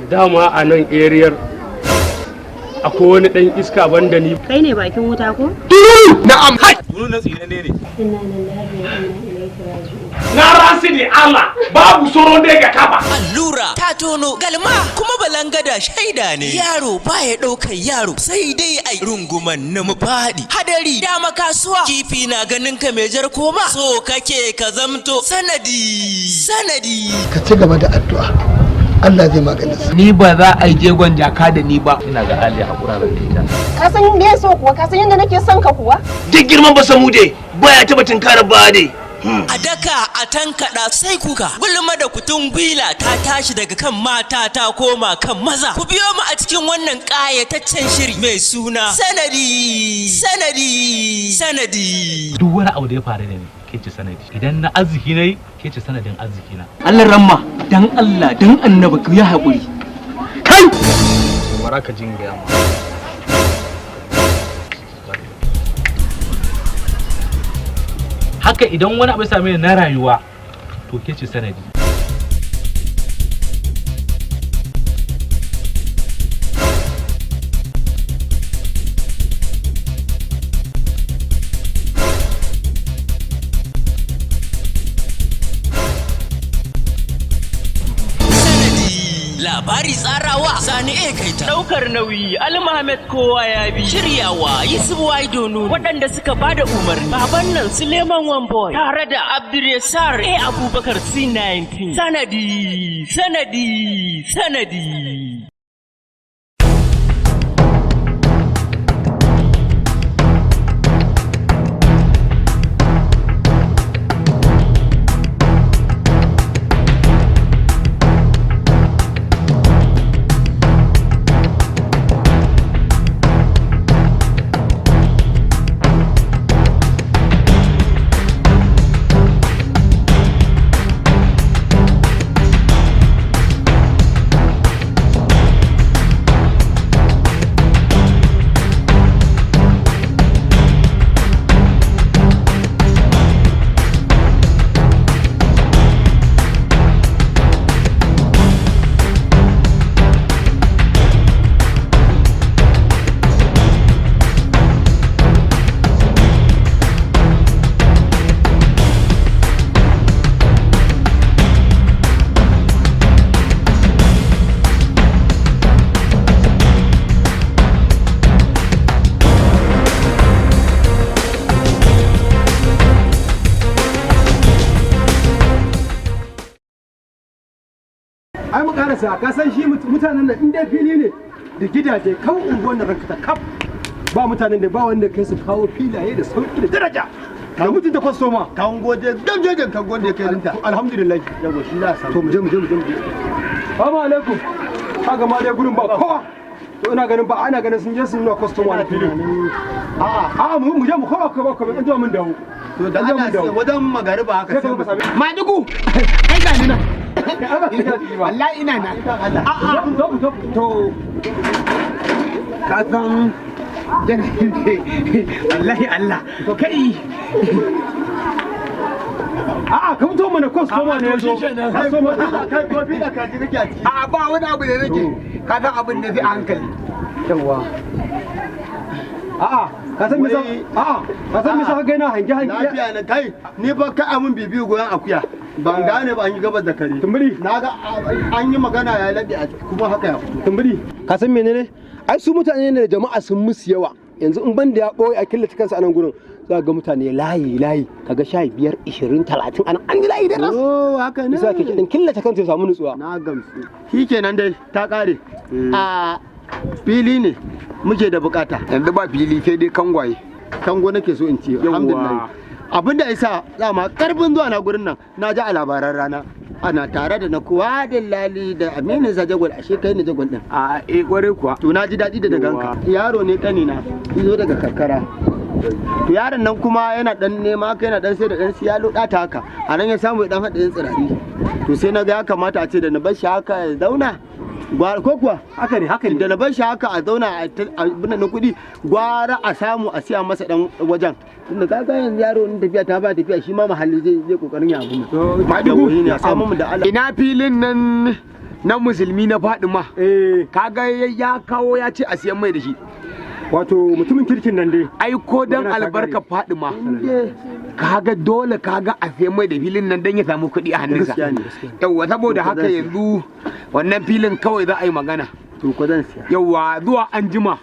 dama a nan ariyar akwai wani dan iska banda ni. Kai ne bakin wuta ko? Na'am. Hai. Mun na tsine ne. Inna lillahi wa inna ilaihi raji'un. Na rasi ne Allah babu soro da ga kafa. Allura ta tono galma kuma balangada shaida ne. Yaro baya ɗaukar yaro sai dai ai runguman na mu faɗi. Hadari dama kasuwa kifi na ganin ka mai jar koma. So kake ka zamto sanadi. Ka ci gaba da addu'a. Allah zai magana sa. Ni ba za a yi jegon jaka da ni ba. Ina ga Ali hakura da ita. Ka san me so kuwa? Ka san yadda nake son ka kuwa? Duk girman ba samu dai baya taba tunkarar ba dai. A daka a tankaɗa sai kuka gulma da kutun gwila ta tashi daga kan mata ta koma kan maza. Ku biyo mu a cikin wannan ƙayataccen shiri mai suna sanadi. Duk wani abu da ya faru da ni ke ce sanadi. Idan na arziki nayi ke ce sanadin arziki na. Allah ramma dan Allah dan annabi ku yi haƙuri. Kai! Baraka jin ga yamma. Haka idan wani abu ya same ni na rayuwa to ke ce sanadi. Labari tsarawa Sani kaita daukar nauyi Ali Muhammad kowa ya bi shiryawa Yusuf Waidonu waɗanda suka bada umarni baban nan Suleiman Wamboy tare da Abdulrasar Abubakar C19 sanadi. Ai mu karasa ka san shi mutanen nan in dai fili ne da gidaje kan unguwar nan ranka ta kaf ba mutanen da ba wanda kai su kawo filaye da sauki da daraja ka mutunta kwastoma Kan gode gamjejen kan gode kai rinta. alhamdulillah Yawa shi za to mu je assalamu alaikum kaga ma dai gurin ba kowa to ina ganin sun je sun nuna kwastoma na fili a'a mu je mu kowa ko ba an zo mun dawo To da ana wajen magariba haka sai mu sami. Madugu ai ga ni na wallahi ina na a'a to ka san wallahi Allah to kai a'a ka mutu mana kwastoma ne yazo kwastoma Kai kofi da kaji kake a ciki. a'a ba wani abu da nake ka san abin da fi a hankali yawa a'a ka san misa ka ga ina hange Lafiya na kai ni ba ka amin bibiyu goyon akuya. Ban gane ba an yi gabas da kare. tumburi Na ga an yi magana ya laɗe a kuma haka ya fito. tumburi ka san menene ai su mutane ne da jama'a sun musu yawa yanzu in ban da ya ɓoye a killace kansa a nan gurin za ga mutane layi kaga 15 20 30 anan an yi layi da ras Oh haka ne. bisa ke kidan killace kansa ya samu nutsuwa Na gamsu. Shi kenan dai ta ƙare. A fili ne muke da bukata. Yanzu ba fili sai dai kangwaye. Kango nake so in ce. Alhamdulillah. Abinda isa dama karfin zuwa na gurin nan na ji a labaran rana. Ana tare da na kowa da lali da aminin sa jagwal ashe kai ne jagwal din. A kware kuwa. To na ji daɗi da daganka. Yaro ne kanina. Zo daga karkara. To yaron nan kuma yana dan nema haka yana dan sai da dan siyalo ɗata haka. A nan ya samu ya dan haɗa yin tsirari. To sai na ga ya kamata a ce da na bar shi haka ya zauna. Ko kuwa haka ne da na bar shi haka a zauna a abin na kuɗi gwara a samu a siya masa dan wajen tunda kaga yanzu yaro in tafiya ta ba tafiya shi ma mahalli zai kokarin ya abin to ma da wani ne a samu mu da Allah Ina filin nan na musulmi na Fadima kaga ya kawo ya ce a siyan mai da shi wato mutumin kirkin nan dai ai ko dan albarka Fadima kaga dole kaga a siyan mai da filin nan dan ya samu kuɗi a hannunsa yawa saboda haka yanzu wannan filin kawai za a yi magana to ko zan siya yawa zuwa anjima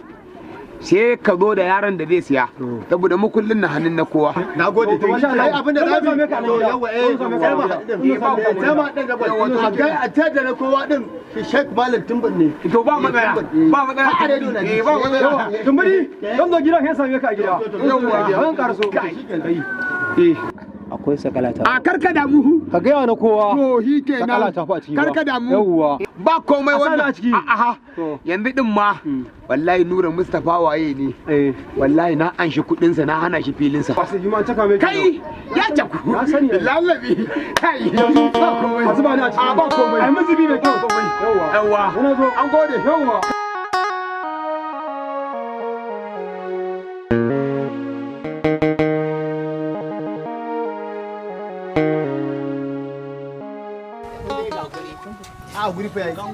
sai ka zo da yaron da zai siya saboda mu kullun na hannun na kowa nagode to insha Allah abin da za mu yawa sai ma dan gaba wato a ga a tada na kowa din Sheikh Malam Tumbin ne to ba matsaya ba matsaya ba matsaya Tumbiri dan zo gidan sai same ka a gida yawa an karso akwai sakalata a karka damu ka ga yawa na kowa to shi kenan sakalata fa a ciki karka damu yawa ba komai wannan a ciki aha yanzu din ma wallahi Nura Mustafa waye ne wallahi na an shi kudin sa na hana shi filin sa kai ya jaku lallabi kai ba komai zuba ne a ciki ba komai ai muzubi mai kyau yawa an gode yawa a guri fa yayi ga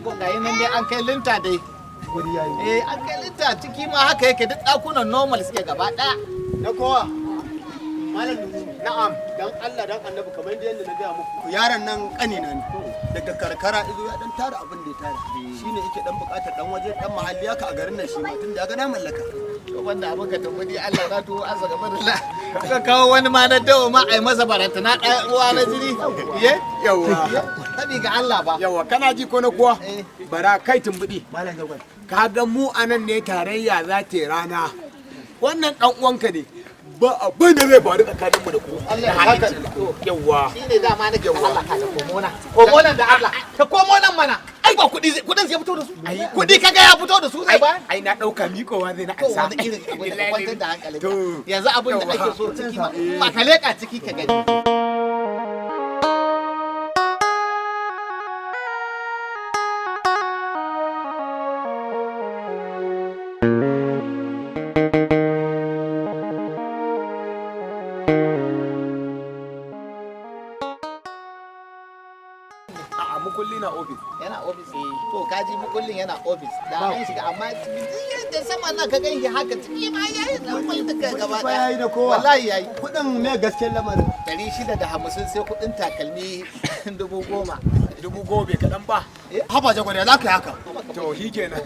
nan dai an kai linta dai guri yayi an kai linta ciki ma haka yake duk dakunan normal suke gaba daya na kowa malam na'am dan Allah dan Annabi kamar yadda na ga muku yaron nan kanina ne daga karkara izo ya dan tara abin da ya tara shine yake dan bukatar dan waje dan mahalli haka a garin nan shi ma tunda ya ga na mallaka to wanda abin ka tambudi Allah na to azza gaba da ka kawo wani ma na dawo ma ai masa baranta na ɗaya uwa na jini ye yawa tabi ga Allah ba yawa kana ji ko na kuwa bara kai tumbudi malam gaba ka ga mu anan ne tarayya za ta rana wannan dan uwanka ne ba abin da zai faru tsakaninmu da ku Allah ya haka yawa shine dama nake Allah ka komo nan da Allah ka komo nan mana ai ba kudin sai fito da su kudi kaga ya fito da su zai ba ai na dauka mikowa zai na to wani irin abin da kwantar da hankali yanzu abin da ake so ciki ba ka leka ciki ka gani mukulli na ofis yana ofis to kaji mukullin yana ofis da an shiga amma da sama na ka gani haka ciki ma yayi da mukullin ka gaba daya yayi da kowa wallahi yayi kudin me gaskiyar lamarin 650 sai kudin takalmi 10,000 10,000 bai kadan ba haba jagwada za ka yi haka to shi kenan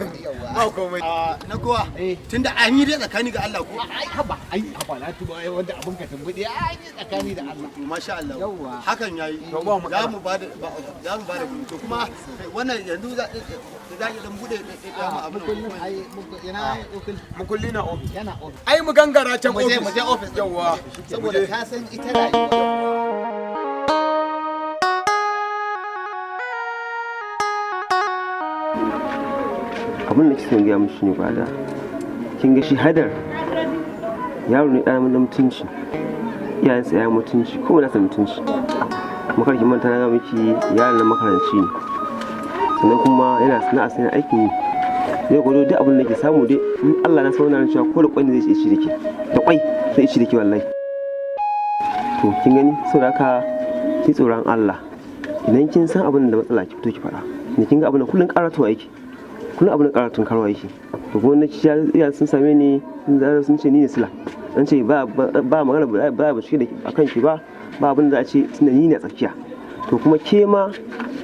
ba komai na kowa tunda an yi dai tsakani ga Allah ko ai haba na tuba wanda abin ka tambudi ai tsakani da Allah masha Allah hakan yayi za mu ba da to kuma wannan yanzu za ki dan bude abin mukulli na ofis yana ofis ai mu gangara can ofis mu je ofis yawa saboda ka san ita rayuwa abin da kike gaya mushi ne ba da kin ga shi Haidar yaro ne ɗan da mutunci iyayensa ya mutunci kuma nasa mutunci makarki manta na ga miki yaron nan makaranci ne sannan kuma yana sana'a sai aikin yi zai gwado duk abin da ke samu dai in Allah na sauna ran cewa ko da kwai zai ci da ke da kwai sai ci da ke wallahi to kin gani saboda haka ki tsoron Allah idan kin san abin da matsala ki fito ki faɗa ne kin ga abin da kullun karatuwa yake kullun abin da karatun karwa yake to kuma na iya sun same ni sun ce ni ne sila an ce ba magana ba shi da akan ki ba abin da a ce tunda ni ne tsakiya to kuma ke ma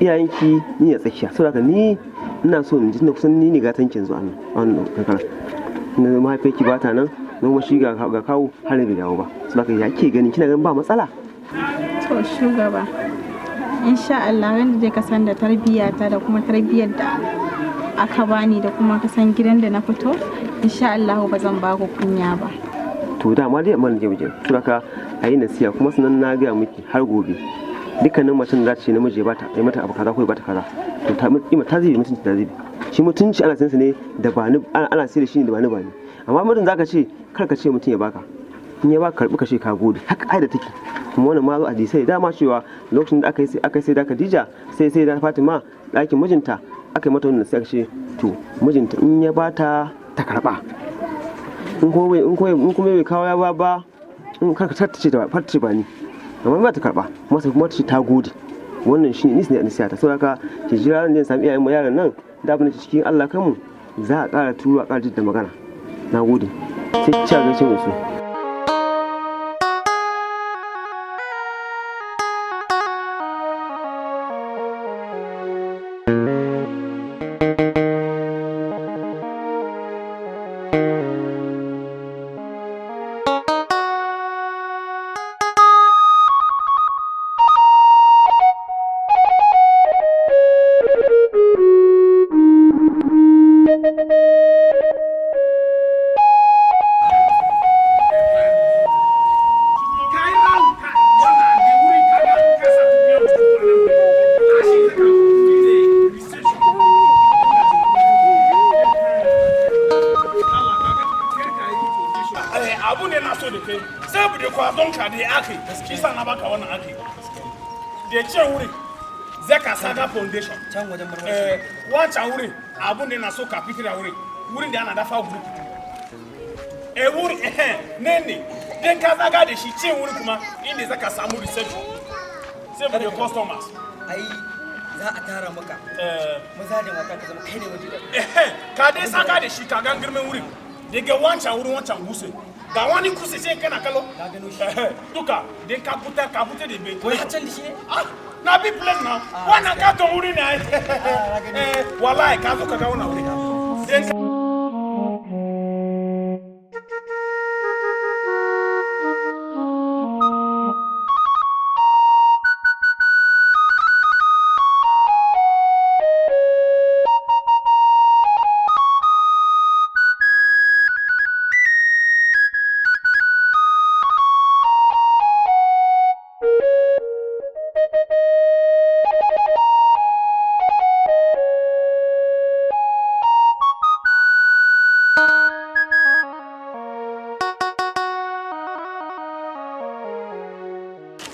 iyayenki ni ne tsakiya saboda ni ina so in ji da kusan ni ne gatan kin zuwa wannan kankara na mahaifiyarki ba ta nan na kuma shi ga kawo har ne bai dawo ba saboda ya ke gani kina ganin ba matsala to shugaba insha Allah wanda zai kasan da tarbiyyata da kuma tarbiyyar da aka bani da kuma kasan gidan da na fito insha Allah ba zan ba ku kunya ba to dama dai amma nake miki saboda a yi nasiya kuma sanan na ga miki har gobe dukkanin macen da za ta ce namiji ba ta yi mata abu kaza ko ba ta kaza to ta zai mutunci da zai shi mutunci ana sayansa ne da ba ni ana sayar da shi ne da ba ni amma mutum zaka ce kar ka ce mutum ya baka in ya baka karbi ka ce ka gode haka ai da take kuma wannan ma zo a sai dama cewa lokacin da aka yi sai da Khadija sai da Fatima ɗakin mijinta aka yi mata wannan sai aka ce to mijinta in ya bata ta karba in kuma bai kawo ya ba in kar ka ce ba ni amma ba ta karba kuma sai kuma ta ce ta gode wannan shine ni ne nasiha ta saboda ki jira ran sami iyayen mu yaran nan da abin da cikin Allah kanmu za a ƙara turo a ƙara da magana. Nagode. Sai ci ga shi musu. Foundation. Wancan wurin abun da na so ka fitira wurin da ana dafa group. Wurin ne dan ka zaga da shi cin wurin kuma inda zaka samu reception. Sai mu da customers. Ai za a tara maka. Maza da mata ka zama kai ne waje. Ka dai saka da shi ka gan girman wurin. Daga wancan wurin wancan guse. Ga wani kuse sai kana kallo. Ka gano shi. Duka dan ka buta da bai. Wai hacan da shi ne? Na bi place now. Wannan ka to wuri ne. Wallahi ka zo ka ga wannan wuri.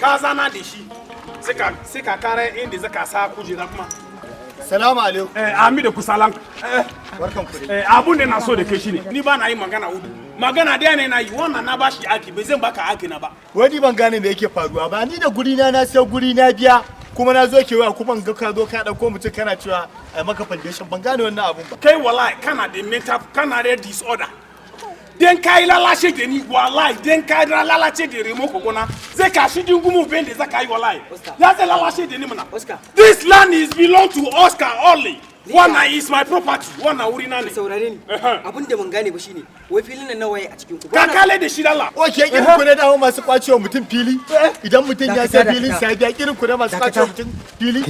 Ka zana da shi sai ka kare inda zaka sa kujera kuma. Salamu alaikum. Ami da kusalan. Barkan ku dai. Abun da na so da kai shine ni ba na yi magana udu. Magana da ne na yi wannan na bashi aki bai zan baka aki na ba. Wani ban gane me yake faruwa ba ni da guri na sai guri na biya kuma na zo kewa kuma ga ka zo ka dauko mutum kana cewa ai maka foundation ban gane wannan abun ba. Kai wallahi kana da mental kana da disorder. Den kai lalace da ni wallahi den kai lalace da remo kokona zai ka shi dingumu ben da zaka yi wallahi ya zai lalace da ni mana. This land is belong to Oscar only. Wannan is my property. Wannan wuri na ne. Saurare ni. Abin da ban gane ba shine wai filin nan nawaye a cikin ku. Ka kale da shi dalla. Oke irin ku ne da masu kwacewa mutum fili. Idan mutum ya sai filin sai biya irin ku ne masu kwacewa mutum fili.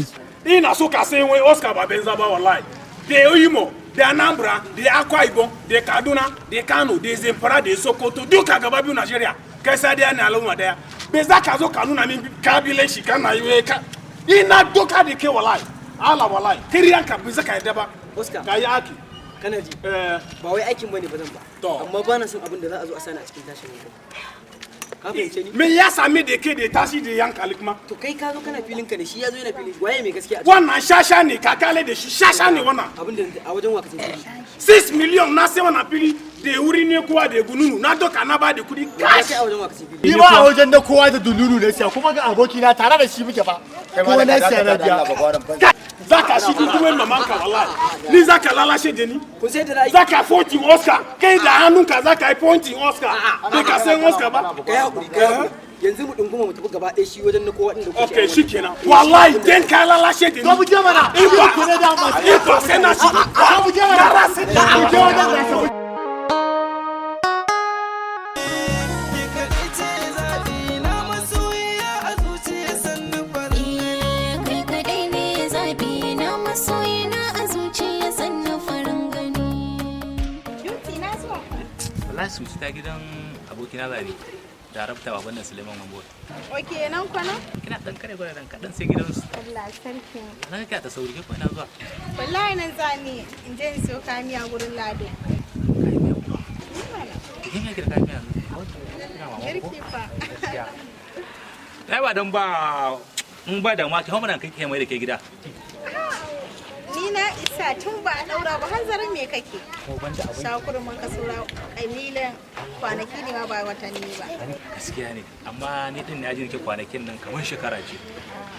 Ina so ka sai wai Oscar ba benza ba wallahi. De Imo, de Anambra, de Akwa Ibom, de Kaduna, de Kano, de Zamfara, de Sokoto, duka gaba biyu Nigeria. Kai sai dai ana al'umma daya. Be za ka zo ka nuna min kabilan shi kana yi ka. Ina doka da ke wallahi. Allah wallahi. Kiriyan ka bi zaka yadda ba. Oscar. Ka yi aki. Kana ji? Ba wai aikin bane ba zan ba. Amma ba na son abin da za a zo a sani a cikin tashin hankali. Ka fahimce ni? Me ya same da ke da tashi da yankali kuma? To kai ka zo kana filin ka ne shi ya zo yana filin waye mai gaskiya? Wannan shasha ne ka kale da shi shasha ne wannan. Abin da a wajen wa ka san fili. 6 million na sai wannan fili da wuri ne kowa da gununu na doka na ba da kudi cash. A wajen wa ka san fili. Ni ba a wajen da kowa da dununu ne sai kuma ga aboki na tare da shi muke ba. Kuma na sai na biya. Zaka shi duduwen mamanka wallahi. Ni zaka lalace da ni. Kun sai da rai. Zaka 40 Oscar. Kai da hannunka zaka yi pointing Oscar. Kai ka san Oscar ba. Kai hakuri. Yanzu mu dunguma mu tafi gaba ɗaya shi wajen na kowa inda kuke. Okay shikenan. Wallahi dan ka lalace da ni. Ko mu je mana. Ku ne da amma. Ko sai na shi. Ko mu je mana. Mu je wajen da ka. Su ta gidan abokina Lari da rabta baban nan Suleiman Mambo. Oke nan kwana? Kina dan kare gwada dan kadan sai gidansu. Allah sarki. Nan kake ta sauri ko ina zuwa? Wallahi nan zani in je in siyo kayan miya gurin Lado. Kin ya kirka miya? Girki fa. Ai ba dan ba mun ba da ma ki hawo mana kai mai da ke gida. Ni ni na isa tun ba a daura ba hanzarin me kake shakurin man ka saura kalilan kwanaki ne ma ba watanni ba gaskiya ne amma ni din na ji nake kwanakin nan kamar shekara ce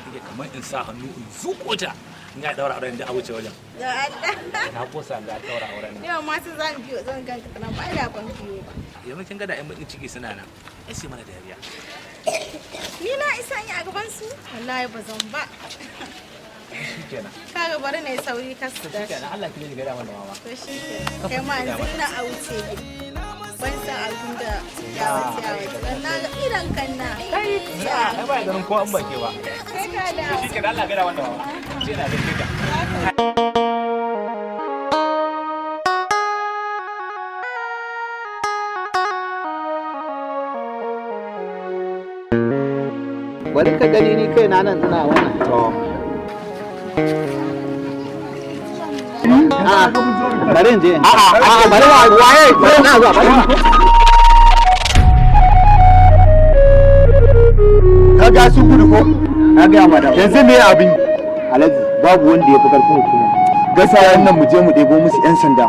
nake kamar in sa hannu in zuko ta in ga daura auren da a wuce wajen da Allah na kosa ga daura auren nan yau ma su zan biyo zan ganka nan ba ina ban biyo ba yanzu kin ga da ƴan bakin ciki suna nan ai sai mana dariya ni na isa yi a gaban su wallahi ba zan ba shikenan kaga bari ne sauri ka su da shikenan Allah ki ga da mana mama to shikenan kai ma yanzu na a wuce ban san abin da ya wuce a wuce dan na ga idan kan na kai ba ganin ko an bake ba kai ka da shikenan Allah ga da mana mama sai na ga kika bari ka gani ni kai na nan ina wannan to bari je bari waye bari na zuwa bari kaga sun gudu ko kaga madam yanzu me abin alaji babu wanda ya fi karfin hukuma gaskiya nan mu je mu debo musu yan sanda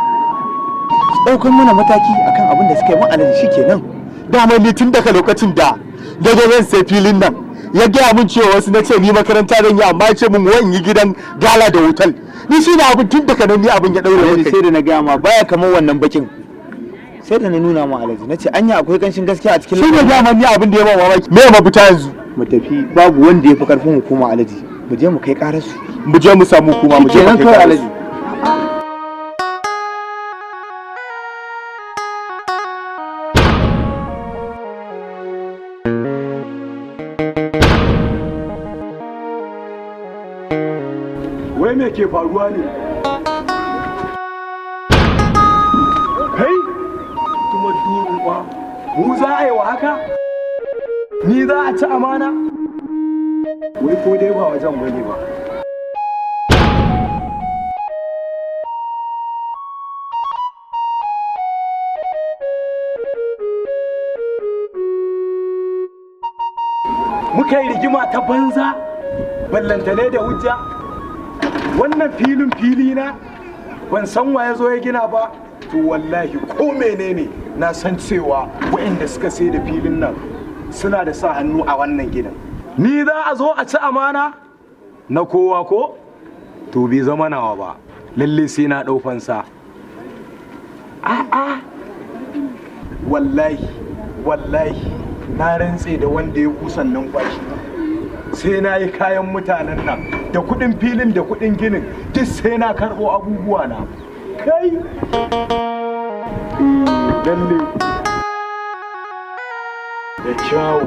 daukar mana mataki akan abin da suka yi mu alaji shikenan dama ni tun daga lokacin da zan sai filin nan ya gaya min cewa wasu na ce ni makaranta zan yi amma ya ce min wani yi gidan gala da hotel ni shi ne abin tun daga nan ni abin ya daure wani sai da na gaya ma baya kamar wannan bakin sai da na nuna ma alaji na ce anya akwai kanshin gaskiya a cikin shi ne gaya ni abin da ya ba mamaki me mafita yanzu mu tafi babu wanda ya fi karfin hukuma alaji mu je mu kai karar su mu je mu samu hukuma mu je mu kai karar alaji wai me ke faruwa ne kai kuma durin kwa mu za a yi wa haka ni za a ci amana wai ko dai ba wajen bane ba muka yi rigima ta banza ballantane da hujja wannan filin fili na ban san wa ya zo ya gina ba to wallahi ko menene na san cewa waɗanda suka sai da filin nan suna da sa hannu a wannan gidan ni za a zo a ci amana na kowa ko to bai zama nawa ba lalle sai na ɗau fansa a'a wallahi na rantse da wanda ya kusan nan kwashi sai na yi kayan mutanen nan da kudin filin da kudin ginin duk sai na karɓo abubuwa na kai lalle da kyawu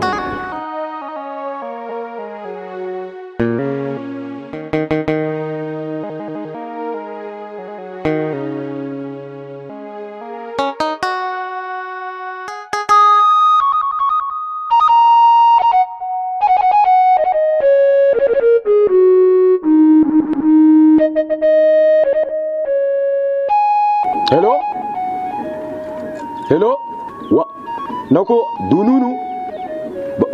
hello wa nako dununu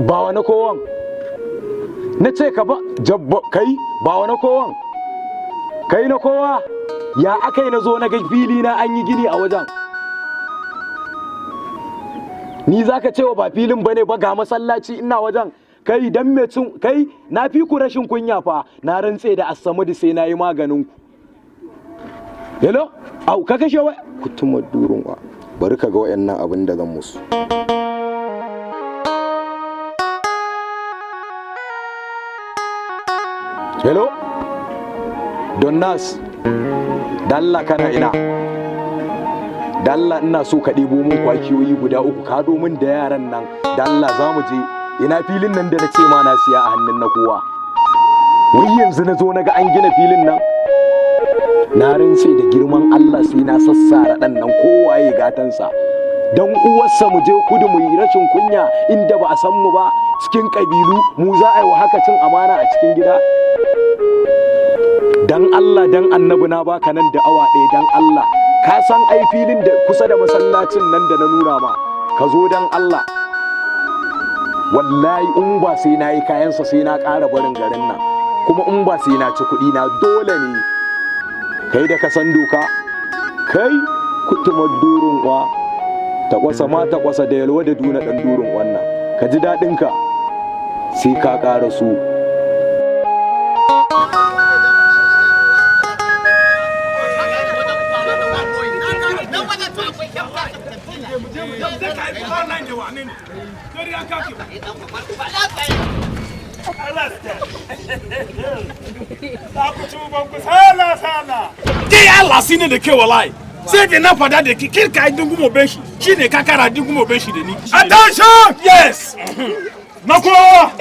ba wa na kowan na ce ka ba jabba kai ba wa na kowan kai na kowa ya aka yi na zo na ga fili na an yi gini a wajen ni za ka cewa ba filin bane ba ga masallaci ina wajen kai dan me cin kai na fi ku rashin kunya fa na rantse da Assamadu sai na yi maganin ku hello au ka kashe wai kutumar durun wa bari ka ga wayannan abin da zan musu hello Donnas dalla kana ina dalla ina so ka ɗebo min kwakiyoyi guda 3 ka domin da yaran nan dalla za mu je ina filin nan da na ce ma na siya a hannun na kowa wai yanzu na zo na ga an gina filin nan na rinse da girman Allah sai na sassara ɗan nan kowaye gatansa don uwarsa mu je kudu mu yi rashin kunya inda ba a san mu ba cikin ƙabilu mu za a yi wa haka cin amana a cikin gida dan Allah dan annabi na baka nan da awa ɗaya dan Allah ka san ai filin da kusa da masallacin nan da na nuna ma ka zo dan Allah wallahi in ba sai na yi kayansa sai na ƙara barin garin nan kuma in ba sai na ci kuɗi na dole ne kai da ka san doka kai kutumar durin kwa ta kwasa ma ta kwasa da yalwa da duna dan durin wannan ka ji daɗin ka sai ka ƙara su Dai Allah shi ne da ke wallahi. Sai da na fada da kirka yi dungumo benshi shi ne ka kara dungumo benshi da ni. Attention! Yes! Na kowa!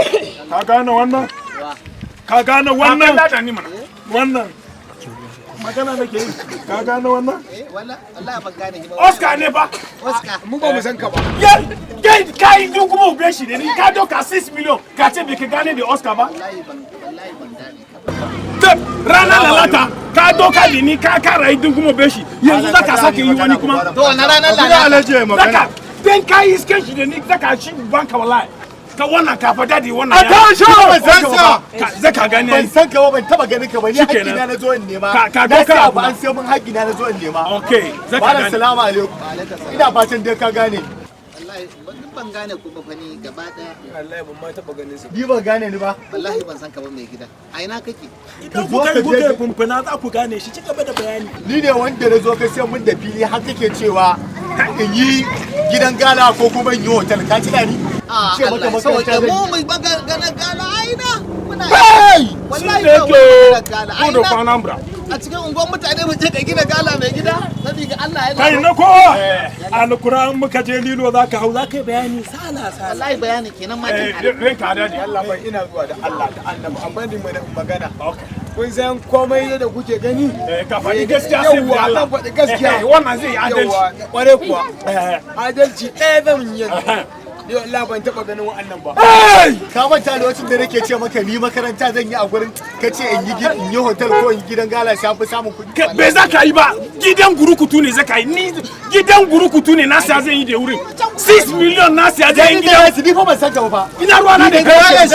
Ka gane wannan? Ka gane wannan? Wannan. Magana nake yi. Ka gane wannan? Wallahi ban gane shi ba. Oscar ne ba? Oscar. Mu ba mu san ka ba. Ka yi dungumo benshi da ni ka doka 6 million ka ce bai ka gane da Oscar ba? Wallahi ban gane. Ranar lalata ka doka da ni ka kara yi dungumo benshi yanzu zaka sake yi wani kuma. To wannan ranar lalata. Zaka dan ka yi iskan shi da ni zaka shi banka wallahi. Ka wannan ka fada da wannan ban san sa zaka gane ban san ka ba ban taba ganin ka ba ni haƙi na zo in nema ka doka ba an sai mun haƙi na zo in nema okay zaka gane assalamu alaikum ina fatan dai ka gane wallahi ban gane ku ba fani gaba daya wallahi ban ma taba ganin su ni ban gane ni ba wallahi ban san ka ba mai gida a ina kake idan ku kai buge kumfuna za ku gane shi ci gaba da bayani ni ne wanda na zo ka sai mun da fili har kake cewa in yi gidan gala ko kuma in yi hotel ka ci ni ce maka makaranta mu mai gana gala aina muna wallahi ba gala ko da kwanambra a cikin unguwar mutane mu je ka gina gala mai gida saboda Allah ya kai na kowa alquran muka je lilo zaka hau zaka yi bayani sala wallahi bayani kenan ma ran ka da Allah bai ina zuwa da Allah da annabi amma ni mai magana kun san komai da kuke gani ka faɗi gaskiya sai da Allah faɗi gaskiya wannan zai yi adalci kware kuwa adalci ɗaya zan yi ni Allah ban taba ganin wa'annan ba ka manta lokacin da nake ce maka ni makaranta zan yi a gurin kace in yi hotel ko in gidan gala sai fi samun kuɗi bai za ka yi ba gidan gurukutu ne zaka yi ni gidan gurukutu ne na siya zan yi da wurin 6 million na siya zan yi gidan ni fa ban san ka ba ina ruwa na da kai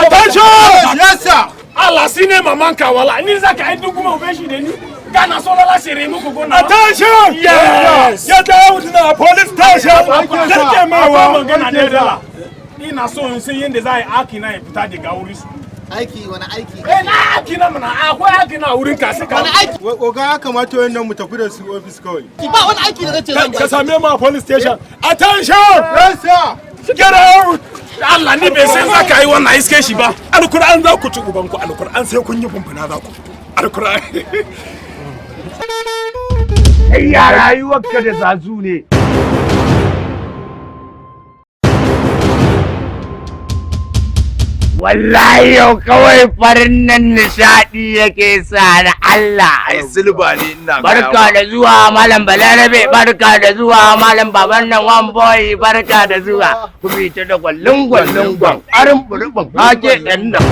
attention yes sir Allah sine mamanka wala ni zaka yi duguma ube shi da ni kana so lala shere muku gona attention yes ya dawo na police station kake ma wa magana ne da ina so in san yanda za a yi aki na ya fita daga wurin su aiki wani aiki na aiki na mana akwai aiki na wurin ka sai wani aiki oga ya kamata wannan mu tafi da su office kawai ba wani aiki da nace zan ka same mu a police station attention yes sir get out Allah ni bai sai za ka yi wannan iske shi ba alkur'an za ku ci ubanku alkur'an sai kun yi fumfuna za ku alkur'an ya rayuwarka da zazu ne wallahi yau kawai farin nan nishadi yake sa da Allah ai silba ne ina barka da zuwa malam balarabe barka da zuwa malam baban nan one boy barka da zuwa ku bi ta da gwallon arin burubun hake ɗan nan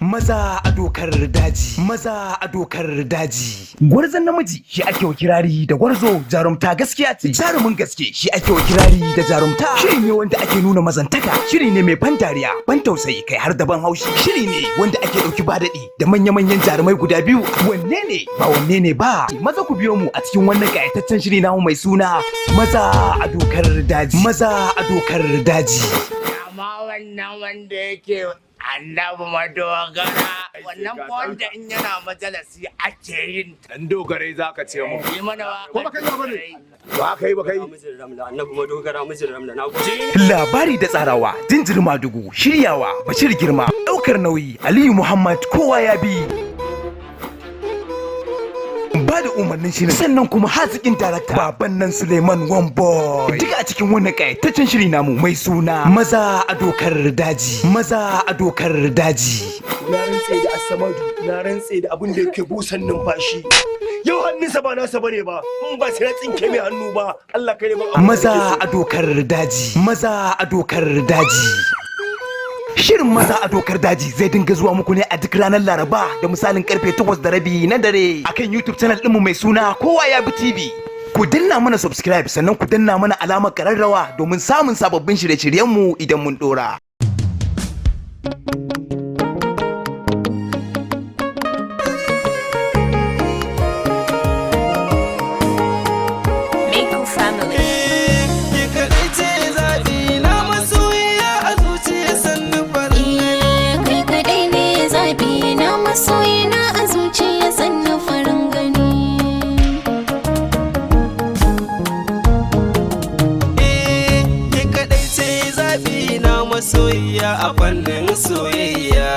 Maza a dokar daji, maza a dokar daji. Gwarzon namiji shi ake wa kirari da gwarzo jarumta gaskiya ce. Jarumin gaske shi ake wa kirari da jarumta. Shiri ne wanda ake nuna mazantaka. Shiri ne mai ban dariya, ban tausayi kai har da ban haushi. Shiri ne wanda ake ɗauki ba daɗi da manya-manyan jarumai guda biyu. Wanne ne ba wanne ne ba. Maza ku biyo mu a cikin wannan ƙayataccen shiri namu mai suna Maza a dokar daji. Maza a dokar daji. Amma wannan wanda yake annabi madogara wannan wanda in yana majalisi ake yin dan dogare zaka ce mu yi mana ko baka yi bane ba kai ba kai annabi madogara mijin ramla na guje labari da tsarawa jinjir madugu shiryawa bashir girma daukar nauyi aliyu muhammad kowa ya bi ba da umarnin shirin sannan kuma hazikin darakta baban nan Suleiman Wamboy duka a cikin wannan kayataccen shiri namu mai suna Maza a dokar daji. Maza a dokar daji. Na rantse da Asamadu, na rantse da abin da yake busan numfashi. Yau hannunsa ba nasa bane ba, in ba sai na tsinke mai hannu ba. Allah kai ne ba. Maza a dokar daji. Maza a dokar daji. Shirin Maza a dokar daji zai dinga zuwa muku ne a duk ranar Laraba da misalin karfe 8:30 na dare akan YouTube channel ɗinmu mai suna Kowa ya bi TV. Ku danna mana subscribe sannan ku danna mana alamar kararrawa domin samun sababbin shirye-shiryenmu idan mun dora. masoyiya a fannin soyayya